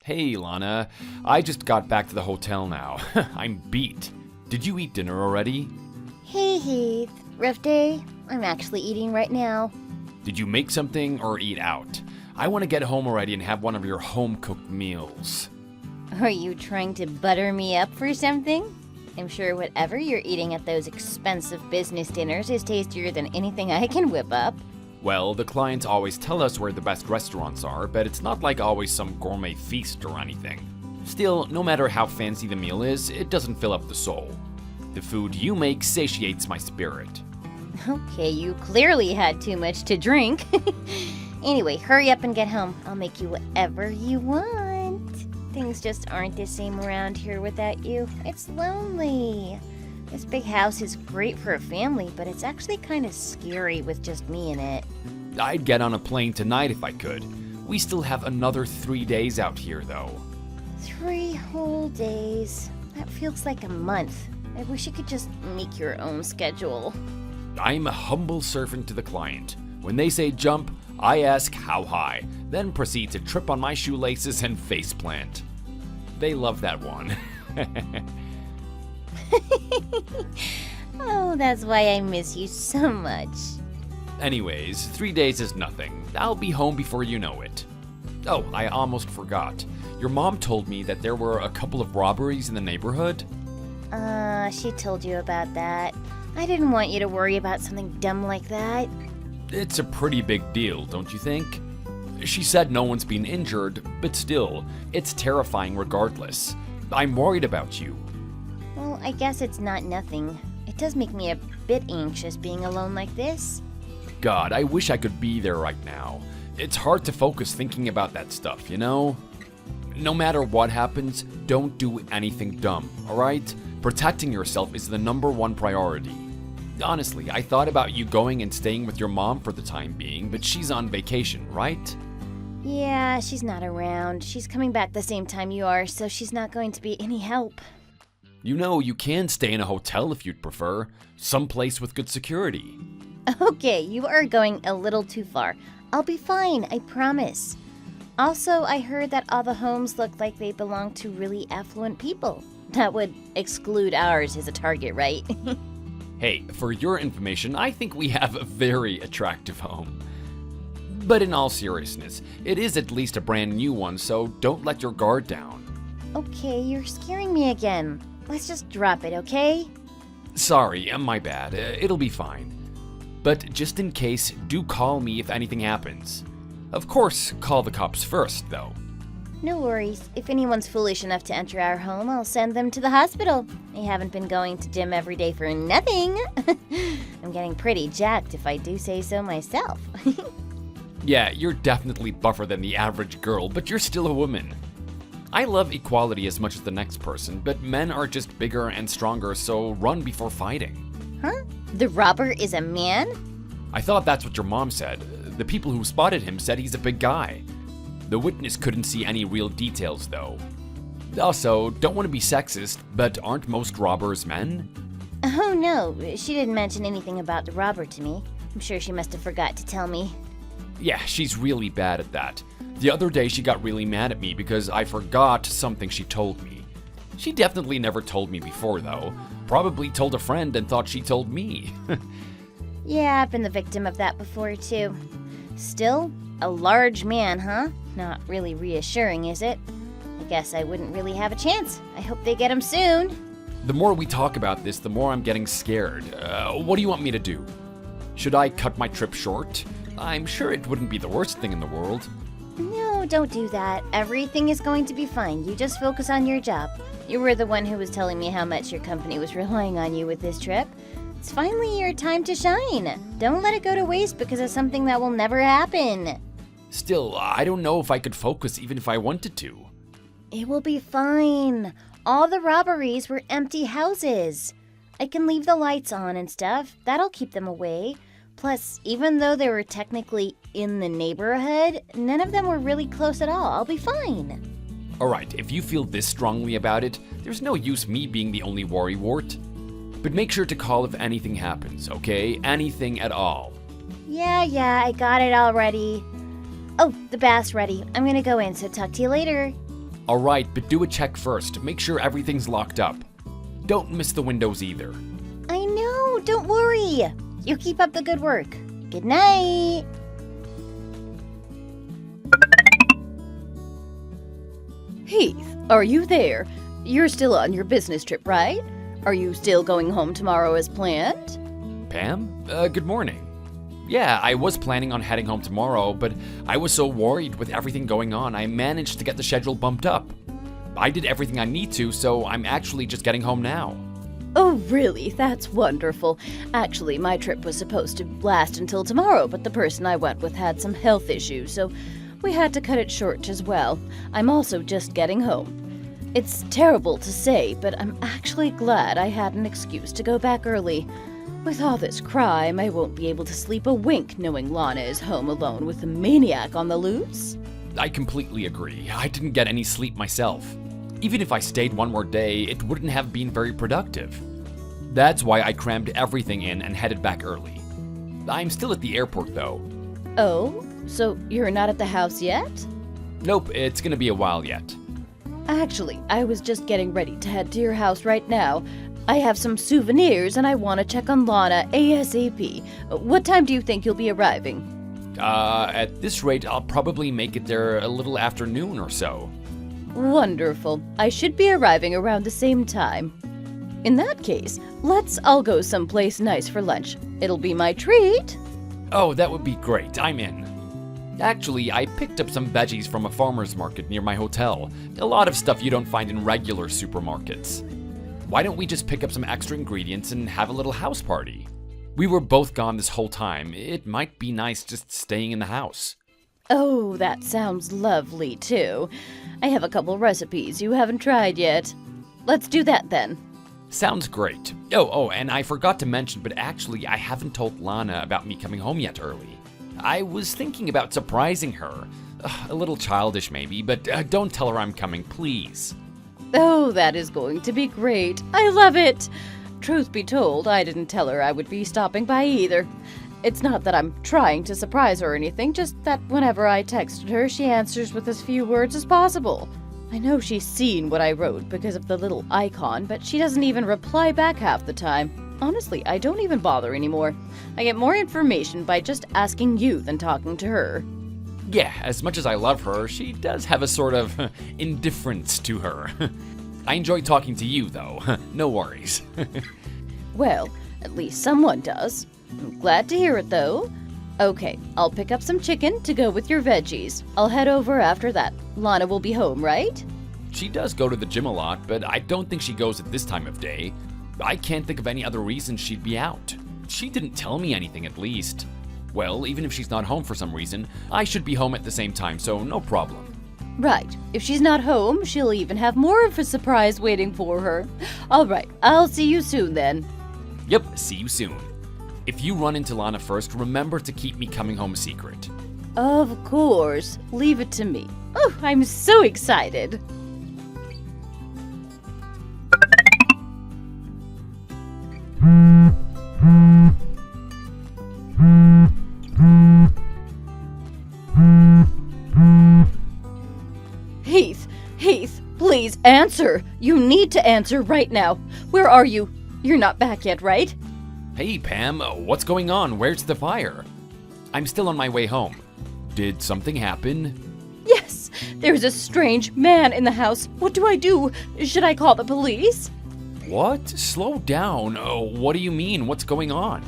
Hey, Lana. I just got back to the hotel now. I'm beat. Did you eat dinner already? Hey Heath, rough day? I'm actually eating right now. Did you make something or eat out? I want to get home already and have one of your home-cooked meals. Are you trying to butter me up for something? I'm sure whatever you're eating at those expensive business dinners is tastier than anything I can whip up. Well, the clients always tell us where the best restaurants are, but it's not like always some gourmet feast or anything. Still, no matter how fancy the meal is, it doesn't fill up the soul. The food you make satiates my spirit. Okay, you clearly had too much to drink. Anyway, hurry up and get home. I'll make you whatever you want. Things just aren't the same around here without you. It's lonely. This big house is great for a family, but it's actually kind of scary with just me in it. I'd get on a plane tonight if I could. We still have another 3 days out here, though. 3 whole days. That feels like a month. I wish you could just make your own schedule. I'm a humble servant to the client. When they say jump, I ask how high, then proceed to trip on my shoelaces and faceplant. They love that one. Oh, that's why I miss you so much. Anyways, 3 days is nothing. I'll be home before you know it. Oh, I almost forgot. Your mom told me that there were a couple of robberies in the neighborhood. She told you about that. I didn't want you to worry about something dumb like that. It's a pretty big deal, don't you think? She said no one's been injured, but still, it's terrifying regardless. I'm worried about you. Well, I guess it's not nothing. It does make me a bit anxious being alone like this. God, I wish I could be there right now. It's hard to focus thinking about that stuff, you know? No matter what happens, don't do anything dumb, alright? Protecting yourself is the #1 priority. Honestly, I thought about you going and staying with your mom for the time being, but she's on vacation, right? Yeah, she's not around. She's coming back the same time you are, so she's not going to be any help. You know, you can stay in a hotel if you'd prefer. Someplace with good security. Okay, you are going a little too far. I'll be fine, I promise. Also, I heard that all the homes look like they belong to really affluent people. That would exclude ours as a target, right? Hey, for your information, I think we have a very attractive home. But in all seriousness, it is at least a brand new one, so don't let your guard down. Okay, you're scaring me again. Let's just drop it, okay? Sorry, my bad. It'll be fine. But just in case, do call me if anything happens. Of course, call the cops first, though. No worries. If anyone's foolish enough to enter our home, I'll send them to the hospital. I haven't been going to gym every day for nothing. I'm getting pretty jacked if I do say so myself. Yeah, you're definitely buffer than the average girl, but you're still a woman. I love equality as much as the next person, but men are just bigger and stronger, so run before fighting. Huh? The robber is a man? I thought that's what your mom said. The people who spotted him said he's a big guy. The witness couldn't see any real details, though. Also, don't want to be sexist, but aren't most robbers men? Oh no, she didn't mention anything about the robber to me. I'm sure she must have forgot to tell me. Yeah, she's really bad at that. The other day she got really mad at me because I forgot something she told me. She definitely never told me before, though. Probably told a friend and thought she told me. Yeah, I've been the victim of that before, too. Still, a large man, huh? Not really reassuring, is it? I guess I wouldn't really have a chance. I hope they get him soon. The more we talk about this, the more I'm getting scared. What do you want me to do? Should I cut my trip short? I'm sure it wouldn't be the worst thing in the world. No, don't do that. Everything is going to be fine. You just focus on your job. You were the one who was telling me how much your company was relying on you with this trip. It's finally your time to shine. Don't let it go to waste because of something that will never happen. Still, I don't know if I could focus even if I wanted to. It will be fine. All the robberies were empty houses. I can leave the lights on and stuff. That'll keep them away. Plus, even though they were technically in the neighborhood, none of them were really close at all. I'll be fine. Alright, if you feel this strongly about it, there's no use me being the only worrywart. But make sure to call if anything happens, okay? Anything at all. Yeah, I got it already. Oh, the bath's ready. I'm gonna go in, so talk to you later. Alright, but do a check first. Make sure everything's locked up. Don't miss the windows either. I know, don't worry. You keep up the good work. Good night. Heath, are you there? You're still on your business trip, right? Are you still going home tomorrow as planned? Pam? Good morning. Yeah, I was planning on heading home tomorrow, but I was so worried with everything going on, I managed to get the schedule bumped up. I did everything I need to, so I'm actually just getting home now. Oh, really? That's wonderful. Actually, my trip was supposed to last until tomorrow, but the person I went with had some health issues, so we had to cut it short as well. I'm also just getting home. It's terrible to say, but I'm actually glad I had an excuse to go back early. With all this crime, I won't be able to sleep a wink knowing Lana is home alone with a maniac on the loose. I completely agree. I didn't get any sleep myself. Even if I stayed one more day, it wouldn't have been very productive. That's why I crammed everything in and headed back early. I'm still at the airport though. Oh? So you're not at the house yet? Nope, it's gonna be a while yet. Actually, I was just getting ready to head to your house right now. I have some souvenirs and I want to check on Lana ASAP. What time do you think you'll be arriving? At this rate, I'll probably make it there a little after noon or so. Wonderful. I should be arriving around the same time. In that case, let's all go someplace nice for lunch. It'll be my treat. Oh, that would be great. I'm in. Actually, I picked up some veggies from a farmer's market near my hotel. A lot of stuff you don't find in regular supermarkets. Why don't we just pick up some extra ingredients and have a little house party? We were both gone this whole time. It might be nice just staying in the house. Oh, that sounds lovely, too. I have a couple recipes you haven't tried yet. Let's do that then. Sounds great. Oh, and I forgot to mention, but actually I haven't told Lana about me coming home yet early. I was thinking about surprising her. A little childish maybe, but don't tell her I'm coming, please. Oh, that is going to be great. I love it. Truth be told, I didn't tell her I would be stopping by either. It's not that I'm trying to surprise her or anything, just that whenever I texted her, she answers with as few words as possible. I know she's seen what I wrote because of the little icon, but she doesn't even reply back half the time. Honestly, I don't even bother anymore. I get more information by just asking you than talking to her. Yeah, as much as I love her, she does have a sort of indifference to her. I enjoy talking to you, though. No worries. Well, at least someone does. I'm glad to hear it, though. Okay, I'll pick up some chicken to go with your veggies. I'll head over after that. Lana will be home, right? She does go to the gym a lot, but I don't think she goes at this time of day. I can't think of any other reason she'd be out. She didn't tell me anything, at least. Well, even if she's not home for some reason, I should be home at the same time, so no problem. Right. If she's not home, she'll even have more of a surprise waiting for her. All right, I'll see you soon then. Yep, see you soon. If you run into Lana first, remember to keep me coming home a secret. Of course. Leave it to me. Oh, I'm so excited. Heath, please answer. You need to answer right now. Where are you? You're not back yet, right? Hey, Pam, what's going on? Where's the fire? I'm still on my way home. Did something happen? Yes, there's a strange man in the house. What do I do? Should I call the police? What? Slow down. What do you mean? What's going on?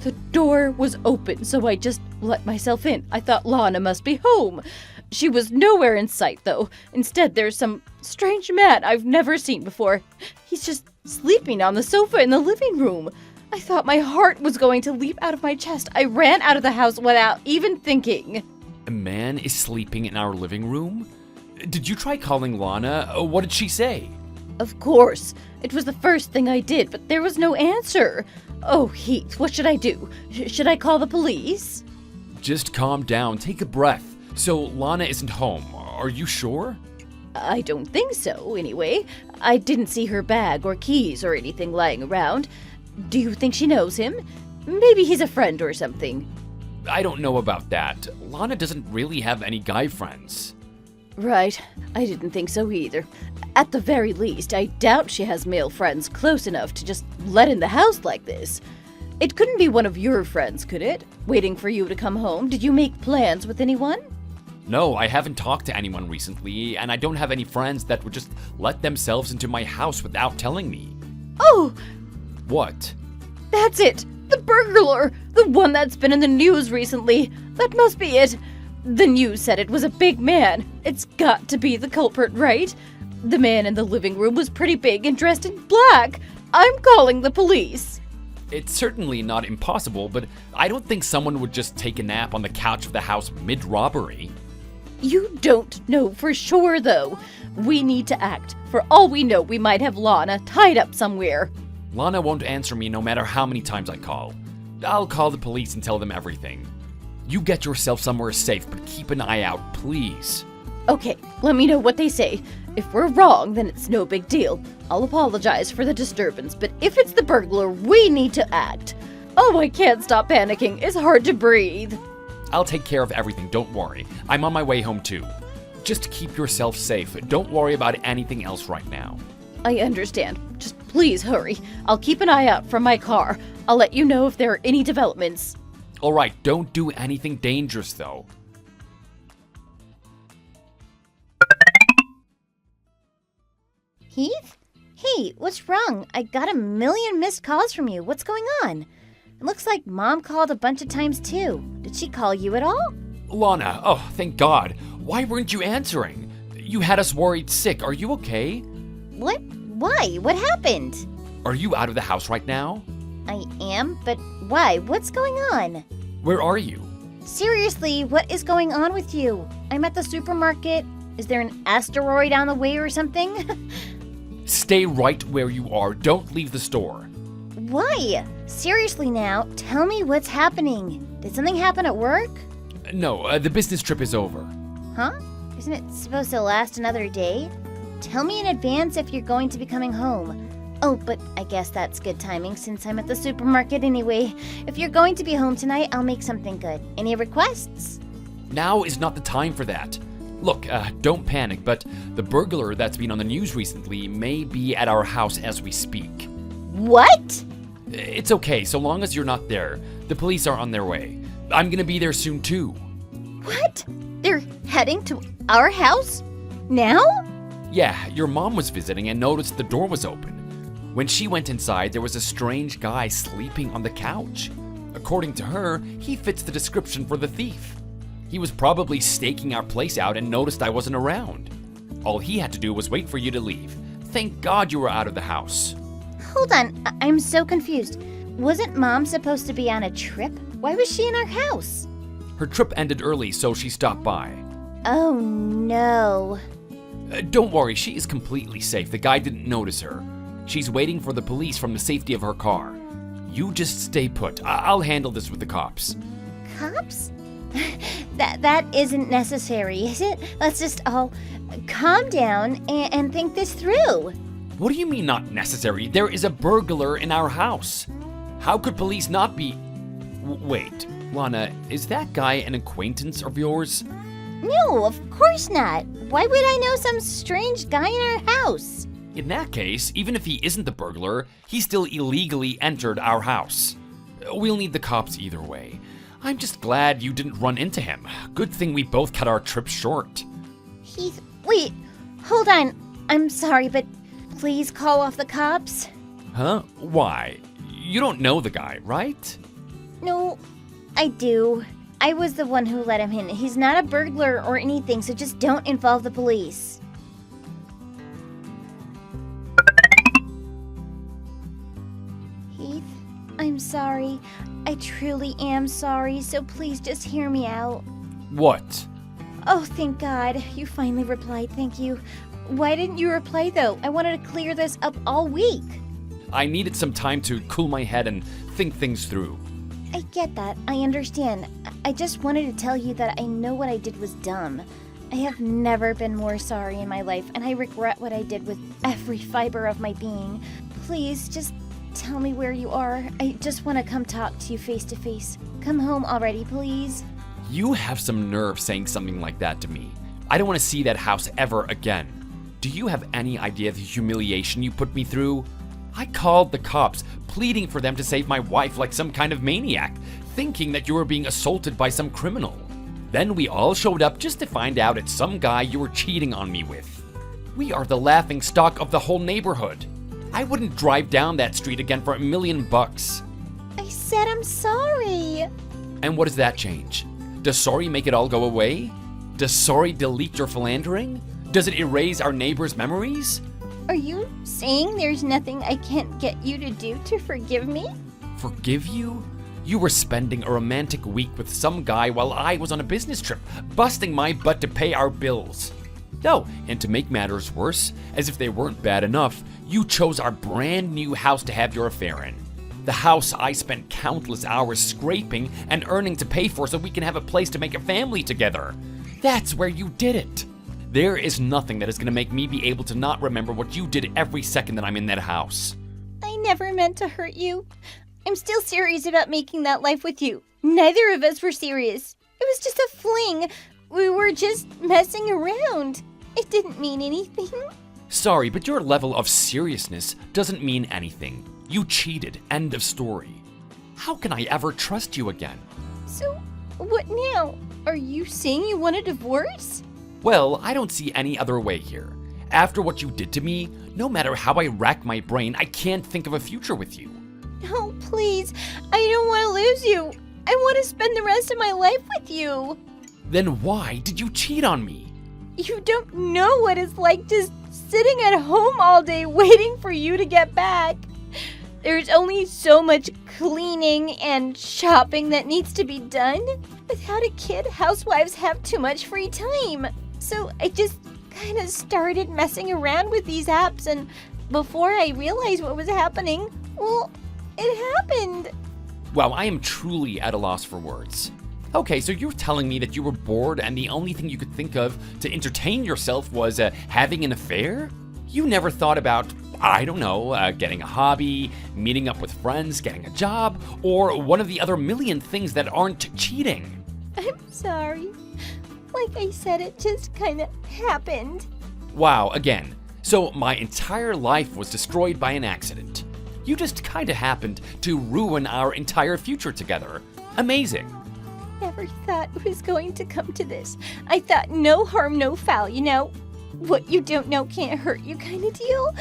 The door was open, so I just let myself in. I thought Lana must be home. She was nowhere in sight, though. Instead, there's some strange man I've never seen before. He's just sleeping on the sofa in the living room. I thought my heart was going to leap out of my chest. I ran out of the house without even thinking. A man is sleeping in our living room? Did you try calling Lana? What did she say? Of course. It was the first thing I did, but there was no answer. Oh, Heath, what should I do? Should I call the police? Just calm down. Take a breath. So Lana isn't home. Are you sure? I don't think so, anyway. I didn't see her bag or keys or anything lying around. Do you think she knows him? Maybe he's a friend or something. I don't know about that. Lana doesn't really have any guy friends. Right, I didn't think so either. At the very least, I doubt she has male friends close enough to just let in the house like this. It couldn't be one of your friends, could it? Waiting for you to come home? Did you make plans with anyone? No, I haven't talked to anyone recently, and I don't have any friends that would just let themselves into my house without telling me. Oh, What? that's it! The burglar! The one that's been in the news recently. That must be it. The news said it was a big man. It's got to be the culprit, right? The man in the living room was pretty big and dressed in black. I'm calling the police. It's certainly not impossible, but I don't think someone would just take a nap on the couch of the house mid-robbery. You don't know for sure, though. We need to act. For all we know, we might have Lana tied up somewhere. Lana won't answer me no matter how many times I call. I'll call the police and tell them everything. You get yourself somewhere safe, but keep an eye out, please. Okay, let me know what they say. If we're wrong, then it's no big deal. I'll apologize for the disturbance, but if it's the burglar, we need to act. Oh, I can't stop panicking. It's hard to breathe. I'll take care of everything, don't worry. I'm on my way home too. Just keep yourself safe. Don't worry about anything else right now. I understand. Just please hurry. I'll keep an eye out from my car. I'll let you know if there are any developments. Alright, don't do anything dangerous though. Heath? Hey, what's wrong? I got a million missed calls from you. What's going on? It looks like Mom called a bunch of times too. Did she call you at all? Lana, oh, thank God. Why weren't you answering? You had us worried sick. Are you okay? What? Why? What happened? Are you out of the house right now? I am, but why? What's going on? Where are you? Seriously, what is going on with you? I'm at the supermarket. Is there an asteroid on the way or something? Stay right where you are. Don't leave the store. Why? Seriously now, tell me what's happening. Did something happen at work? No, the business trip is over. Huh? Isn't it supposed to last another day? Tell me in advance if you're going to be coming home. Oh, but I guess that's good timing since I'm at the supermarket anyway. If you're going to be home tonight, I'll make something good. Any requests? Now is not the time for that. Look, don't panic, but the burglar that's been on the news recently may be at our house as we speak. What? It's okay, so long as you're not there. The police are on their way. I'm gonna be there soon too. What? They're heading to our house? Now? Yeah, your mom was visiting and noticed the door was open. When she went inside, there was a strange guy sleeping on the couch. According to her, he fits the description for the thief. He was probably staking our place out and noticed I wasn't around. All he had to do was wait for you to leave. Thank God you were out of the house. Hold on, I'm so confused. Wasn't Mom supposed to be on a trip? Why was she in our house? Her trip ended early, so she stopped by. Oh no. Don't worry, she is completely safe. The guy didn't notice her. She's waiting for the police from the safety of her car. You just stay put. I'll handle this with the cops. Cops? That isn't necessary, is it? Let's just all calm down and think this through. What do you mean not necessary? There is a burglar in our house. How could police not be... Wait, Lana, is that guy an acquaintance of yours? No, of course not. Why would I know some strange guy in our house? In that case, even if he isn't the burglar, he still illegally entered our house. We'll need the cops either way. I'm just glad you didn't run into him. Good thing we both cut our trip short. Heath, wait, hold on. I'm sorry, but please call off the cops. Huh? Why? You don't know the guy, right? No, I do. I was the one who let him in. He's not a burglar or anything, so just don't involve the police. Heath, I'm sorry. I truly am sorry, so please just hear me out. What? Oh, thank God. You finally replied, thank you. Why didn't you reply, though? I wanted to clear this up all week. I needed some time to cool my head and think things through. I get that. I understand. I just wanted to tell you that I know what I did was dumb. I have never been more sorry in my life, and I regret what I did with every fiber of my being. Please, just tell me where you are. I just want to come talk to you face to face. Come home already, please. You have some nerve saying something like that to me. I don't want to see that house ever again. Do you have any idea of the humiliation you put me through? I called the cops, pleading for them to save my wife like some kind of maniac, thinking that you were being assaulted by some criminal. Then we all showed up just to find out it's some guy you were cheating on me with. We are the laughing stock of the whole neighborhood. I wouldn't drive down that street again for $1 million. I said I'm sorry. And what does that change? Does sorry make it all go away? Does sorry delete your philandering? Does it erase our neighbors' memories? Are you saying there's nothing I can't get you to do to forgive me? Forgive you? You were spending a romantic week with some guy while I was on a business trip, busting my butt to pay our bills. No, and to make matters worse, as if they weren't bad enough, you chose our brand new house to have your affair in. The house I spent countless hours scraping and earning to pay for so we can have a place to make a family together. That's where you did it. There is nothing that is going to make me be able to not remember what you did every second that I'm in that house. I never meant to hurt you. I'm still serious about making that life with you. Neither of us were serious. It was just a fling. We were just messing around. It didn't mean anything. Sorry, but your level of seriousness doesn't mean anything. You cheated. End of story. How can I ever trust you again? So, what now? Are you saying you want a divorce? Well, I don't see any other way here. After what you did to me, no matter how I rack my brain, I can't think of a future with you. No, please. I don't want to lose you. I want to spend the rest of my life with you. Then why did you cheat on me? You don't know what it's like just sitting at home all day waiting for you to get back. There's only so much cleaning and shopping that needs to be done. Without a kid, housewives have too much free time. So I just kind of started messing around with these apps, and before I realized what was happening, well, it happened. Wow, I am truly at a loss for words. Okay, so you're telling me that you were bored and the only thing you could think of to entertain yourself was having an affair? You never thought about, I don't know, getting a hobby, meeting up with friends, getting a job, or one of the other million things that aren't cheating? I'm sorry. Like I said, it just kind of happened. Wow, again. So my entire life was destroyed by an accident. You just kind of happened to ruin our entire future together. Amazing. Never thought it was going to come to this. I thought no harm, no foul, you know? What you don't know can't hurt you kind of deal.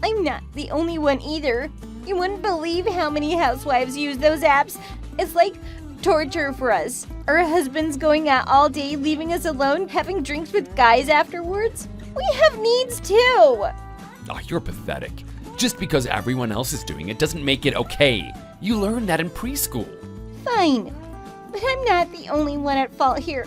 I'm not the only one either. You wouldn't believe how many housewives use those apps. It's like torture for us. Our husbands going out all day, leaving us alone, having drinks with guys afterwards. We have needs too. Oh, you're pathetic. Just because everyone else is doing it doesn't make it okay. You learned that in preschool. Fine. But I'm not the only one at fault here.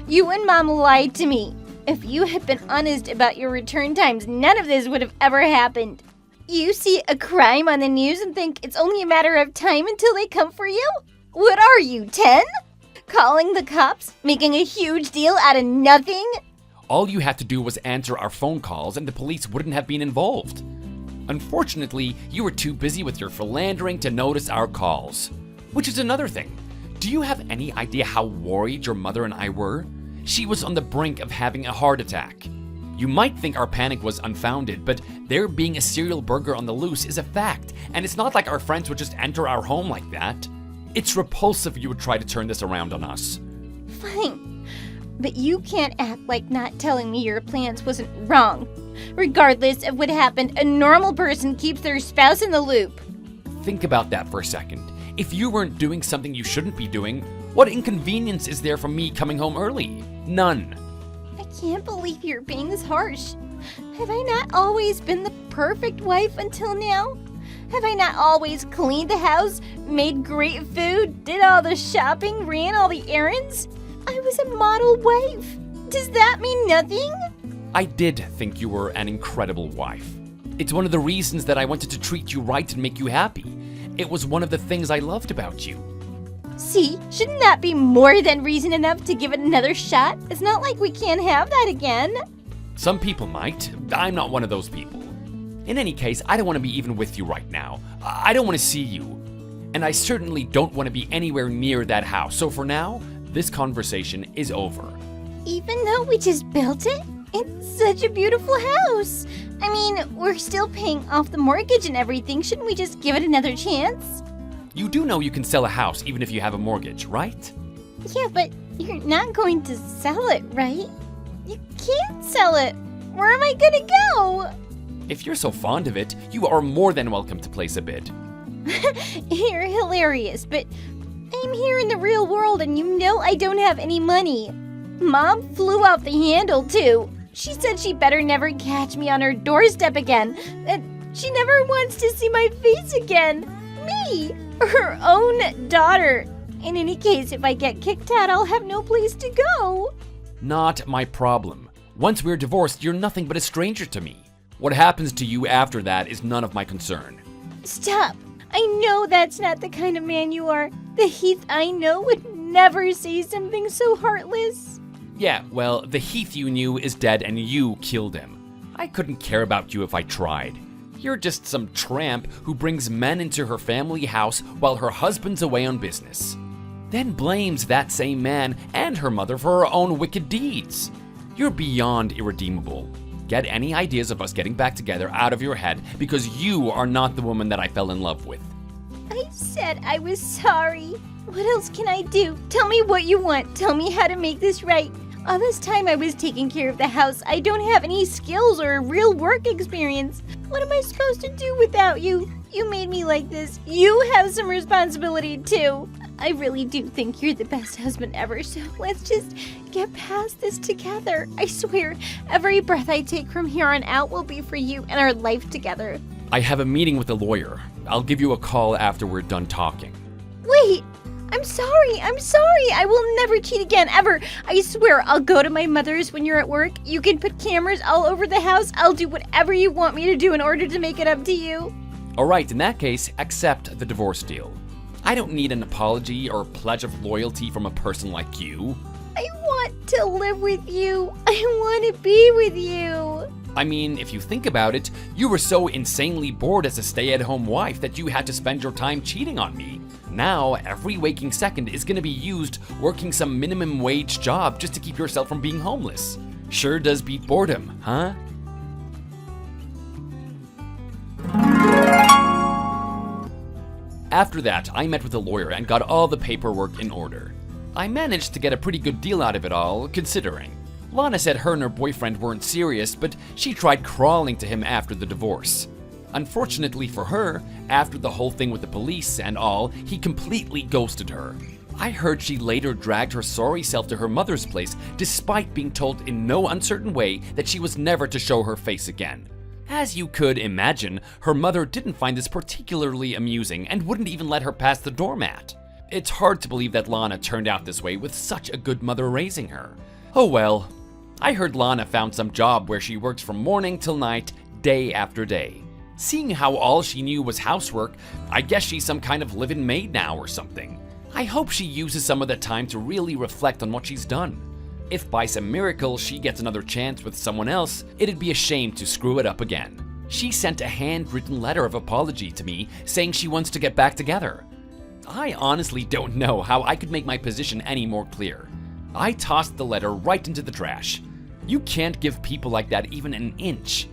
You and Mom lied to me. If you had been honest about your return times, none of this would have ever happened. You see a crime on the news and think it's only a matter of time until they come for you? What are you, 10? Calling the cops? Making a huge deal out of nothing? All you had to do was answer our phone calls and the police wouldn't have been involved. Unfortunately, you were too busy with your philandering to notice our calls. Which is another thing. Do you have any idea how worried your mother and I were? She was on the brink of having a heart attack. You might think our panic was unfounded, but there being a serial burglar on the loose is a fact, and it's not like our friends would just enter our home like that. It's repulsive you would try to turn this around on us. Fine. But you can't act like not telling me your plans wasn't wrong. Regardless of what happened, a normal person keeps their spouse in the loop. Think about that for a second. If you weren't doing something you shouldn't be doing, what inconvenience is there from me coming home early? None. I can't believe you're being this harsh. Have I not always been the perfect wife until now? Have I not always cleaned the house, made great food, did all the shopping, ran all the errands? I was a model wife. Does that mean nothing? I did think you were an incredible wife. It's one of the reasons that I wanted to treat you right and make you happy. It was one of the things I loved about you. See, shouldn't that be more than reason enough to give it another shot? It's not like we can't have that again. Some people might. I'm not one of those people. In any case, I don't want to be even with you right now. I don't want to see you. And I certainly don't want to be anywhere near that house. So for now, this conversation is over. Even though we just built it? It's such a beautiful house. I mean, we're still paying off the mortgage and everything. Shouldn't we just give it another chance? You do know you can sell a house even if you have a mortgage, right? Yeah, but you're not going to sell it, right? You can't sell it. Where am I gonna go? If you're so fond of it, you are more than welcome to place a bid. You're hilarious, but I'm here in the real world and you know I don't have any money. Mom flew off the handle too. She said she better never catch me on her doorstep again. That she never wants to see my face again. Me, her own daughter. In any case, if I get kicked out, I'll have no place to go. Not my problem. Once we're divorced, you're nothing but a stranger to me. What happens to you after that is none of my concern. Stop. I know that's not the kind of man you are. The Heath I know would never say something so heartless. Yeah, well, the Heath you knew is dead and you killed him. I couldn't care about you if I tried. You're just some tramp who brings men into her family house while her husband's away on business. Then blames that same man and her mother for her own wicked deeds. You're beyond irredeemable. Get any ideas of us getting back together out of your head because you are not the woman that I fell in love with. I said I was sorry. What else can I do? Tell me what you want. Tell me how to make this right. All this time I was taking care of the house. I don't have any skills or real work experience. What am I supposed to do without you? You made me like this. You have some responsibility too. I really do think you're the best husband ever, so let's just get past this together. I swear, every breath I take from here on out will be for you and our life together. I have a meeting with a lawyer. I'll give you a call after we're done talking. Wait! I'm sorry. I will never cheat again, ever. I swear, I'll go to my mother's when you're at work. You can put cameras all over the house. I'll do whatever you want me to do in order to make it up to you. Alright, in that case, accept the divorce deal. I don't need an apology or pledge of loyalty from a person like you. I want to live with you. I want to be with you. I mean, if you think about it, you were so insanely bored as a stay-at-home wife that you had to spend your time cheating on me. Now, every waking second is gonna be used working some minimum wage job just to keep yourself from being homeless. Sure does beat boredom, huh? After that, I met with a lawyer and got all the paperwork in order. I managed to get a pretty good deal out of it all, considering. Lana said her and her boyfriend weren't serious, but she tried crawling to him after the divorce. Unfortunately for her, after the whole thing with the police and all, he completely ghosted her. I heard she later dragged her sorry self to her mother's place despite being told in no uncertain way that she was never to show her face again. As you could imagine, her mother didn't find this particularly amusing and wouldn't even let her pass the doormat. It's hard to believe that Lana turned out this way with such a good mother raising her. Oh well. I heard Lana found some job where she works from morning till night, day after day. Seeing how all she knew was housework, I guess she's some kind of live-in maid now or something. I hope she uses some of that time to really reflect on what she's done. If by some miracle she gets another chance with someone else, it'd be a shame to screw it up again. She sent a handwritten letter of apology to me saying she wants to get back together. I honestly don't know how I could make my position any more clear. I tossed the letter right into the trash. You can't give people like that even an inch.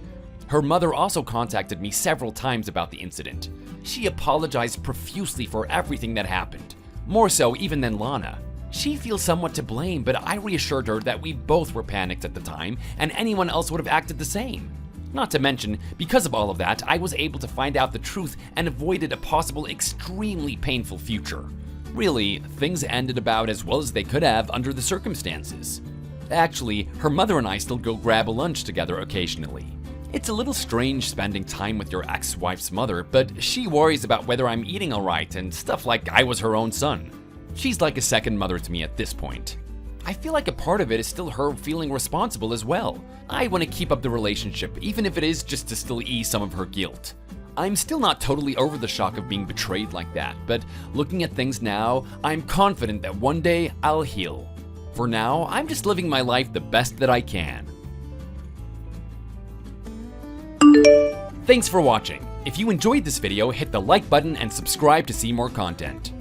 Her mother also contacted me several times about the incident. She apologized profusely for everything that happened, more so even than Lana. She feels somewhat to blame, but I reassured her that we both were panicked at the time and anyone else would have acted the same. Not to mention, because of all of that, I was able to find out the truth and avoided a possible extremely painful future. Really, things ended about as well as they could have under the circumstances. Actually, her mother and I still go grab a lunch together occasionally. It's a little strange spending time with your ex-wife's mother, but she worries about whether I'm eating alright and stuff like I was her own son. She's like a second mother to me at this point. I feel like a part of it is still her feeling responsible as well. I want to keep up the relationship, even if it is just to still ease some of her guilt. I'm still not totally over the shock of being betrayed like that, but looking at things now, I'm confident that one day I'll heal. For now, I'm just living my life the best that I can. Thanks for watching. If you enjoyed this video, hit the like button and subscribe to see more content.